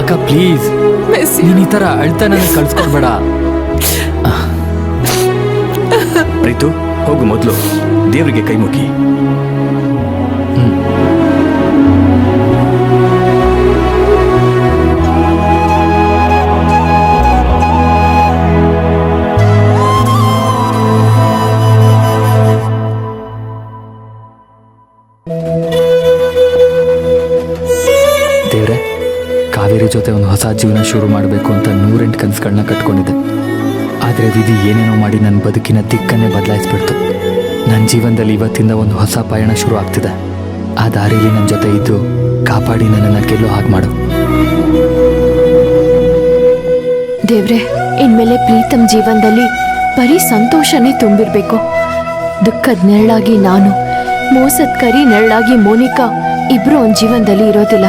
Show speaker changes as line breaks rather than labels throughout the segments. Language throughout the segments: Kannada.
ಅಕ್ಕ ಪ್ಲೀಸ್ ನೀನ್ ಈ ತರ ಅಳ್ತಾ ನನಗೆ ಕಳ್ಸ್ಕೊಡ್ಬೇಡ.
ಪ್ರೀತು ಹೋಗು, ಮೊದಲು ದೇವರಿಗೆ ಕೈ ಮುಗಿ.
ದೇವ್ರೆ, ಕಾವೇರಿ ಜೊತೆ ಒಂದು ಹೊಸ ಜೀವನ ಶುರು ಮಾಡಬೇಕು ಅಂತ 108 ಕನಸುಗಳನ್ನ ಕಟ್ಕೊಂಡಿದ್ದೆ. ಆದರೆ ವಿಧಿ ಏನೇನೋ ಮಾಡಿ ನನ್ನ ಬದುಕಿನ ದಿಕ್ಕನ್ನೇ ಬದಲಾಯಿಸ್ಬಿಡ್ತು. ನನ್ನ ಜೀವನದಲ್ಲಿ ಇವತ್ತಿಂದ ಒಂದು ಹೊಸ ಪಯಣ ಶುರು ಆಗ್ತಿದೆ. ಆ ದಾರಿಯಲ್ಲಿ ನನ್ನ ಜೊತೆ ಇದ್ದು ಕಾಪಾಡಿ ನನ್ನನ್ನು ಗೆಲ್ಲೋ ಹಾಗೆ ಮಾಡು.
ದೇವ್ರೆ, ಇನ್ಮೇಲೆ ಪ್ರೀತಮ್ ಜೀವನದಲ್ಲಿ ಬರೀ ಸಂತೋಷನೇ ತುಂಬಿರ್ಬೇಕು. ದುಃಖದ ನೆರಳಾಗಿ ನಾನು, ಮೋಸದ ಕರಿ ನೆರಳಾಗಿ ಮೋನಿಕಾ ಇಬ್ರು ಅವನ ಜೀವನದಲ್ಲಿ ಇರೋದಿಲ್ಲ.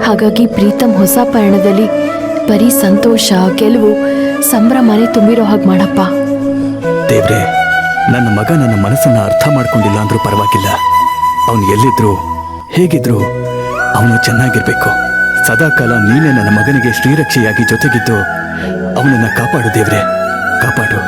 ಹಾಗಾಗಿ ಪ್ರೀತಮ್ ಹೊಸ ಪಯಣದಲ್ಲಿ ಬರೀ ಸಂತೋಷ, ಗೆಲುವು, ಸಂಭ್ರಮನೆ ತುಂಬಿರೋ ಹಾಗೆ ಮಾಡಪ್ಪ.
ದೇವ್ರೆ, ನನ್ನ ಮಗ ನನ್ನ ಮನಸ್ಸನ್ನ ಅರ್ಥ ಮಾಡ್ಕೊಂಡಿಲ್ಲ ಅಂದ್ರೂ ಪರವಾಗಿಲ್ಲ. ಅವನು ಎಲ್ಲಿದ್ರು ಹೇಗಿದ್ರು ಅವನು ಚೆನ್ನಾಗಿರ್ಬೇಕು. ಸದಾಕಾಲ ನೀನೇ ನನ್ನ ಮಗನಿಗೆ ಶ್ರೀರಕ್ಷೆಯಾಗಿ ಜೊತೆಗಿದ್ದು ಅವನನ್ನ ಕಾಪಾಡು ದೇವ್ರೆ, ಕಾಪಾಡು.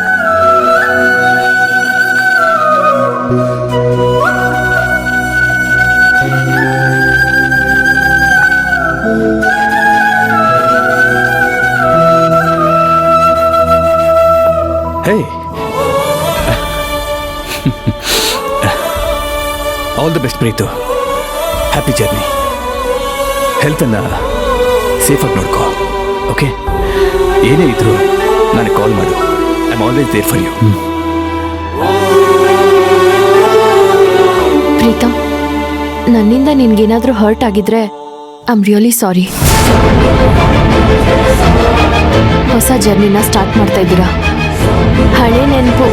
ಹೇ, all the best Preethu. Happy journey. ಹೆಲ್ತನ್ನು ಸೇಫಾಗಿ ನೋಡ್ಕೋ. ಓಕೆ, ಏನೇ ಇದ್ರು ನನಗೆ ಕಾಲ್ ಮಾಡು. I am always there for you.
Preetham, ನನ್ನಿಂದ ನಿನ್ಗೇನಾದ್ರೂ ಹರ್ಟ್ ಆಗಿದ್ರೆ ಐ ಆಮ್ ರಿಯಲಿ ಸಾರಿ. ಹೊಸ ಜರ್ನಿನ ಸ್ಟಾರ್ಟ್ ಮಾಡ್ತಾ ಇದ್ದೀರಾ. ಹಳೆ ನೆನಪು,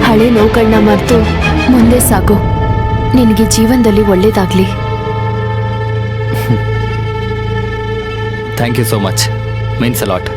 ಹಳೆ ನೋವುಗಳನ್ನ ಮರೆತು ಮುಂದೆ ಸಾಗು. ನಿನಗೆ ಜೀವನದಲ್ಲಿ ಒಳ್ಳೇದಾಗ್ಲಿ.
Thank you so much, means a lot.